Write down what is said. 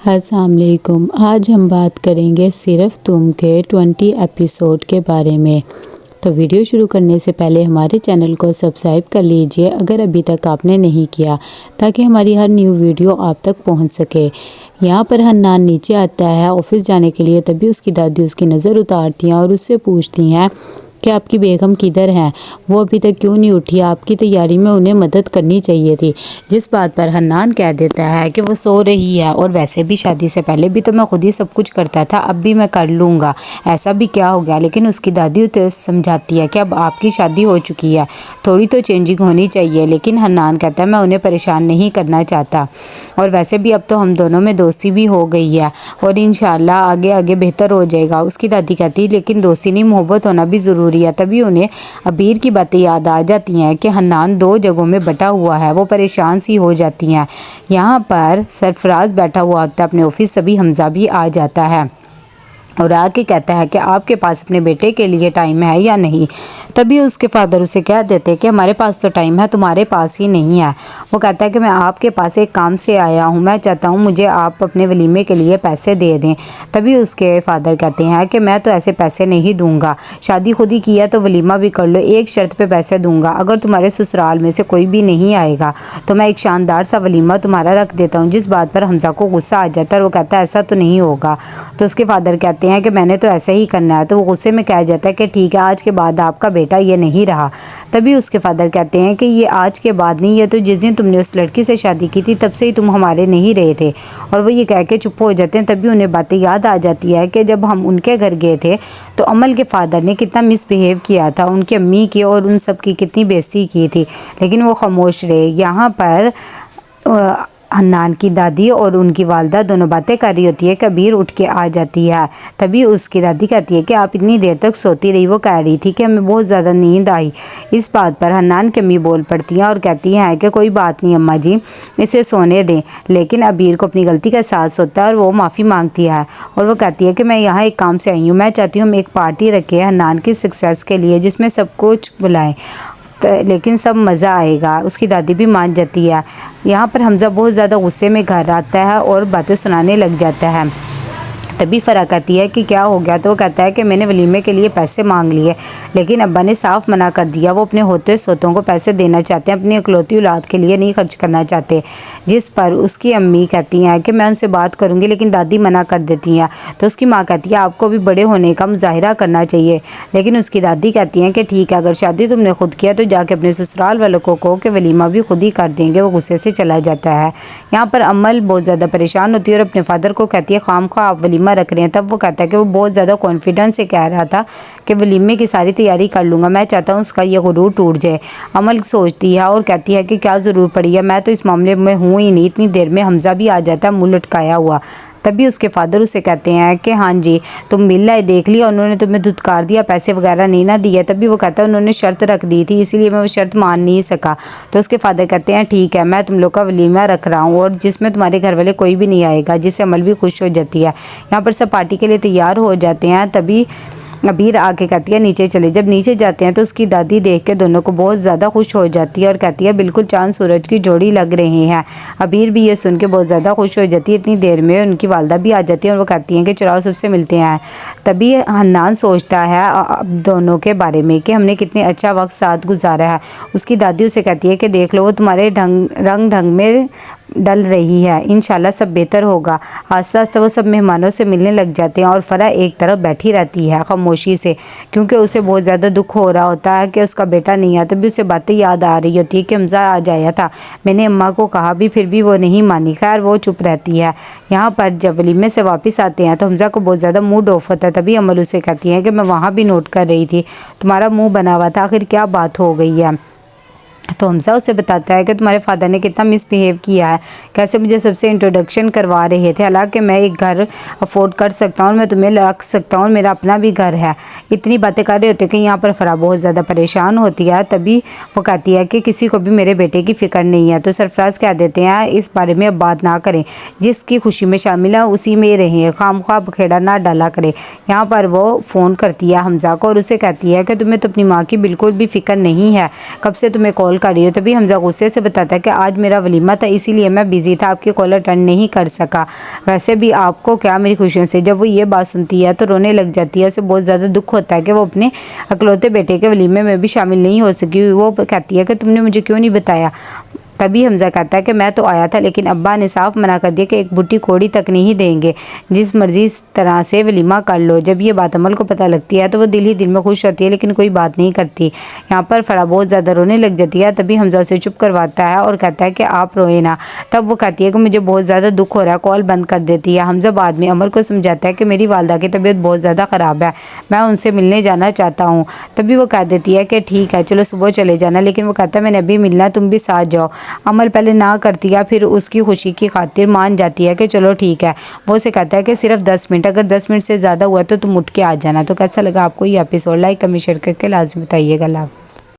السلام علیکم۔ آج ہم بات کریں گے صرف تم کے 20 ایپیسوڈ کے بارے میں۔ تو ویڈیو شروع کرنے سے پہلے ہمارے چینل کو سبسکرائب کر لیجئے اگر ابھی تک آپ نے نہیں کیا، تاکہ ہماری ہر نیو ویڈیو آپ تک پہنچ سکے۔ یہاں پر حنان نیچے آتا ہے آفس جانے کے لیے، تبھی اس کی دادی اس کی نظر اتارتی ہیں اور اس سے پوچھتی ہیں کہ آپ کی بیگم کدھر ہیں، وہ ابھی تک کیوں نہیں اٹھی، آپ کی تیاری میں انہیں مدد کرنی چاہیے تھی۔ جس بات پر حنان کہہ دیتا ہے کہ وہ سو رہی ہے، اور ویسے بھی شادی سے پہلے بھی تو میں خود ہی سب کچھ کرتا تھا، اب بھی میں کر لوں گا، ایسا بھی کیا ہو گیا۔ لیکن اس کی دادی اسے سمجھاتی ہے کہ اب آپ کی شادی ہو چکی ہے، تھوڑی تو چینجنگ ہونی چاہیے۔ لیکن حنان کہتا ہے میں انہیں پریشان نہیں کرنا چاہتا، اور ویسے بھی اب تو ہم دونوں میں دوستی بھی ہو گئی ہے اور انشاءاللہ آگے آگے بہتر ہو جائے گا۔ اس کی دادی کہتی ہے لیکن دوستی نہیں، محبت ہونا بھی ضروری ہے۔ تبھی انہیں عبیر کی باتیں یاد آ جاتی ہیں کہ حنان 2 جگہوں میں بٹا ہوا ہے، وہ پریشان سی ہو جاتی ہیں۔ یہاں پر سرفراز بیٹھا ہوا ہوتا ہے اپنے آفس، سبھی حمزہ بھی آ جاتا ہے اور آ کے کہتا ہے کہ آپ کے پاس اپنے بیٹے کے لیے ٹائم ہے یا نہیں۔ تبھی اس کے فادر اسے کہہ دیتے کہ ہمارے پاس تو ٹائم ہے، تمہارے پاس ہی نہیں ہے۔ وہ کہتا ہے کہ میں آپ کے پاس ایک کام سے آیا ہوں، میں چاہتا ہوں مجھے آپ اپنے ولیمے کے لیے پیسے دے دیں۔ تبھی اس کے فادر کہتے ہیں کہ میں تو ایسے پیسے نہیں دوں گا، شادی خود ہی کیا تو ولیمہ بھی کر لو، ایک شرط پہ پیسے دوں گا، اگر تمہارے سسرال میں سے کوئی بھی نہیں آئے گا تو میں ایک شاندار سا ولیمہ تمہارا رکھ دیتا ہوں۔ جس بات پر حمزہ کو غصہ آ جاتا ہے اور وہ کہتا ہے ایسا تو نہیں ہوگا۔ تو اس کے فادر کہتے ہیں کہ میں نے تو ایسا ہی کرنا ہے۔ تو وہ غصے میں کہہ جاتا ہے کہ ٹھیک ہے، آج کے بعد آپ کا بیٹا یہ نہیں رہا۔ تبھی اس کے فادر کہتے ہیں کہ یہ آج کے بعد نہیں، یہ تو جس دن تم نے اس لڑکی سے شادی کی تھی تب سے ہی تم ہمارے نہیں رہے تھے۔ اور وہ یہ کہہ کے چپ ہو جاتے ہیں۔ تبھی انہیں باتیں یاد آ جاتی ہے کہ جب ہم ان کے گھر گئے تھے تو عمل کے فادر نے کتنا مس بیہیو کیا تھا، ان کی امی کی اور ان سب کی کتنی بے عزتی کی تھی، لیکن وہ خاموش رہے۔ یہاں پر حنان کی دادی اور ان کی والدہ دونوں باتیں کر رہی ہوتی ہے کہ عبیر اٹھ کے آ جاتی ہے۔ تبھی اس کی دادی کہتی ہے کہ آپ اتنی دیر تک سوتی رہی، وہ کہہ رہی تھی کہ ہمیں بہت زیادہ نیند آئی۔ اس بات پر حنان کی امی بول پڑتی ہیں اور کہتی ہیں کہ کوئی بات نہیں اماں جی، اسے سونے دیں۔ لیکن عبیر کو اپنی غلطی کا احساس ہوتا ہے اور وہ معافی مانگتی ہے اور وہ کہتی ہے کہ میں یہاں ایک کام سے آئی ہوں، میں چاہتی ہوں ہم ایک پارٹی رکھیں حنان کی سکسیس کے لیے جس میں سب کچھ بلائیں، لیکن سب مزہ آئے گا۔ اس کی دادی بھی مان جاتی ہے۔ یہاں پر حمزہ بہت زیادہ غصے میں گھر آتا ہے اور باتیں سنانے لگ جاتا ہے۔ تبھی فرح کہتی ہے کہ کیا ہو گیا؟ تو وہ کہتا ہے کہ میں نے ولیمے کے لیے پیسے مانگ لیے، لیکن ابا نے صاف منع کر دیا، وہ اپنے ہوتے سوتوں کو پیسے دینا چاہتے ہیں، اپنی اکلوتی اولاد کے لیے نہیں خرچ کرنا چاہتے۔ جس پر اس کی امی کہتی ہیں کہ میں ان سے بات کروں گی، لیکن دادی منع کر دیتی ہیں۔ تو اس کی ماں کہتی ہے آپ کو بھی بڑے ہونے کا مظاہرہ کرنا چاہیے، لیکن اس کی دادی کہتی ہیں کہ ٹھیک ہے، اگر شادی تم نے خود کیا تو جا کے اپنے سسرال والوں کو کہو کہ ولیمہ بھی خود ہی کر دیں گے۔ وہ غصے سے چلا جاتا ہے۔ یہاں پر عمل بہت زیادہ پریشان ہوتی ہے اور اپنے فادر کو کہتی ہے خام خواہ آپ ولیمہ رکھ رہے ہیں۔ تب وہ کہتا ہے کہ وہ بہت زیادہ کانفیڈنس سے کہہ رہا تھا کہ ولیمے کی ساری تیاری کر لوں گا، میں چاہتا ہوں اس کا یہ غرور ٹوٹ جائے۔ عمل سوچتی ہے اور کہتی ہے کہ کیا ضرورت پڑی ہے، میں تو اس معاملے میں ہوں ہی نہیں۔ اتنی دیر میں حمزہ بھی آ جاتا ہے منہ لٹکایا ہوا۔ تبھی اس کے فادر اسے کہتے ہیں کہ ہاں جی تم مل آئے، دیکھ لیا انہوں نے تمہیں دھتکار دیا، پیسے وغیرہ نہیں نہ دیے۔ تبھی وہ کہتا ہے انہوں نے شرط رکھ دی تھی، اسی لیے میں وہ شرط مان نہیں سکا۔ تو اس کے فادر کہتے ہیں ٹھیک ہے، میں تم لوگ کا ولیمہ رکھ رہا ہوں اور جس میں تمہارے گھر والے کوئی بھی نہیں آئے گا، جس سے عمل بھی خوش ہو جاتی ہے۔ یہاں پر سب پارٹی کے لیے تیار ہو جاتے ہیں۔ تبھی عبیر آ کے کہتی ہے نیچے چلے۔ جب نیچے جاتے ہیں تو اس کی دادی دیکھ کے دونوں کو بہت زیادہ خوش ہو جاتی ہے اور کہتی ہے بالکل چاند سورج کی جوڑی لگ رہے ہیں۔ عبیر بھی یہ سن کے بہت زیادہ خوش ہو جاتی ہے۔ اتنی دیر میں ان کی والدہ بھی آ جاتی ہے اور وہ کہتی ہیں کہ چلاؤ سب سے ملتے ہیں۔ تبھی حنان سوچتا ہے دونوں کے بارے میں کہ ہم نے کتنے اچھا وقت ساتھ گزارا ہے۔ اس کی دادی اسے کہتی ہے کہ دیکھ لو وہ تمہارے رنگ ڈھنگ میں ڈل رہی ہے، انشاءاللہ سب بہتر ہوگا۔ آہستہ آہستہ وہ سب مہمانوں سے ملنے لگ جاتے ہیں اور فرح ایک طرف بیٹھی رہتی ہے خاموشی سے، کیونکہ اسے بہت زیادہ دکھ ہو رہا ہوتا ہے کہ اس کا بیٹا نہیں ہے۔ تبھی اسے باتیں یاد آ رہی ہوتی ہے کہ حمزہ آ جایا تھا، میں نے اماں کو کہا بھی پھر بھی وہ نہیں مانی۔ خیر وہ چپ رہتی ہے۔ یہاں پر جب ولیمے سے واپس آتے ہیں تو حمزہ کو بہت زیادہ موڈ آف ہوتا ہے۔ تبھی عمل اسے کہتی ہے کہ میں وہاں بھی نوٹ کر رہی تھی، تمہارا منہ بنا ہوا تھا، آخر کیا بات ہو گئی ہے؟ تو حمزہ اسے بتاتا ہے کہ تمہارے فادر نے کتنا مس بیہیو کیا ہے، کیسے مجھے سب سے انٹروڈکشن کروا رہے تھے، حالانکہ میں ایک گھر افورڈ کر سکتا ہوں اور میں تمہیں رکھ سکتا ہوں اور میرا اپنا بھی گھر ہے۔ اتنی باتیں کر رہے ہوتے کہ یہاں پر فرح بہت زیادہ پریشان ہوتی ہے۔ تبھی وہ کہتی ہے کہ کسی کو بھی میرے بیٹے کی فکر نہیں ہے۔ تو سرفراز کہہ دیتے ہیں اس بارے میں اب بات نہ کریں، جس کی خوشی میں شامل ہے اسی میں رہیں، خام خواہ بکھیڑا نہ ڈالا کرے۔ یہاں پر وہ فون کرتی ہے حمزہ کو اور اسے کہتی ہے کہ تمہیں تو اپنی ماں کی بالکل بھی فکر نہیں ہے، کب سے تمہیں کال کال کر رہی ہو۔ تبھی حمزہ غصے سے بتاتا ہے کہ آج میرا ولیمہ تھا، اسی لیے میں بیزی تھا، آپ کی کال اٹینڈ نہیں کر سکا، ویسے بھی آپ کو کیا میری خوشیوں سے۔ جب وہ یہ بات سنتی ہے تو رونے لگ جاتی ہے، اسے بہت زیادہ دکھ ہوتا ہے کہ وہ اپنے اکلوتے بیٹے کے ولیمے میں بھی شامل نہیں ہو سکی۔ وہ کہتی ہے کہ تم نے مجھے کیوں نہیں بتایا؟ تبھی حمزہ کہتا ہے کہ میں تو آیا تھا، لیکن ابا نے صاف منع کر دیا کہ ایک بٹی کوڑی تک نہیں دیں گے، جس مرضی اس طرح سے ولیمہ کر لو۔ جب یہ بات عمل کو پتہ لگتی ہے تو وہ دل ہی دل میں خوش ہوتی ہے، لیکن کوئی بات نہیں کرتی۔ یہاں پر فرح بہت زیادہ رونے لگ جاتی ہے، تبھی حمزہ اسے چپ کرواتا ہے اور کہتا ہے کہ آپ روئے نہ۔ تب وہ کہتی ہے کہ مجھے بہت زیادہ دکھ ہو رہا ہے، کال بند کر دیتی ہے۔ حمزہ بعد میں عمر کو سمجھاتا ہے کہ میری والدہ کی طبیعت بہت زیادہ خراب ہے، میں ان سے ملنے جانا چاہتا ہوں۔ تبھی وہ کہہ دیتی ہے کہ ٹھیک ہے، چلو صبح چلے جانا، لیکن وہ کہتا ہے میں نے ابھی ملنا ہے، تم بھی ساتھ جاؤ۔ عمر پہلے نہ کرتی ہے، پھر اس کی خوشی کی خاطر مان جاتی ہے کہ چلو ٹھیک ہے۔ وہ اسے کہتا ہے کہ صرف 10 منٹ، اگر 10 منٹ سے زیادہ ہوا تو تم اٹھ کے آ جانا۔ تو کیسا لگا آپ کو یہ ایپیسوڈ؟ لائک کمنٹ شیئر کر کے لازمی بتائیے گا۔ اللہ حافظ۔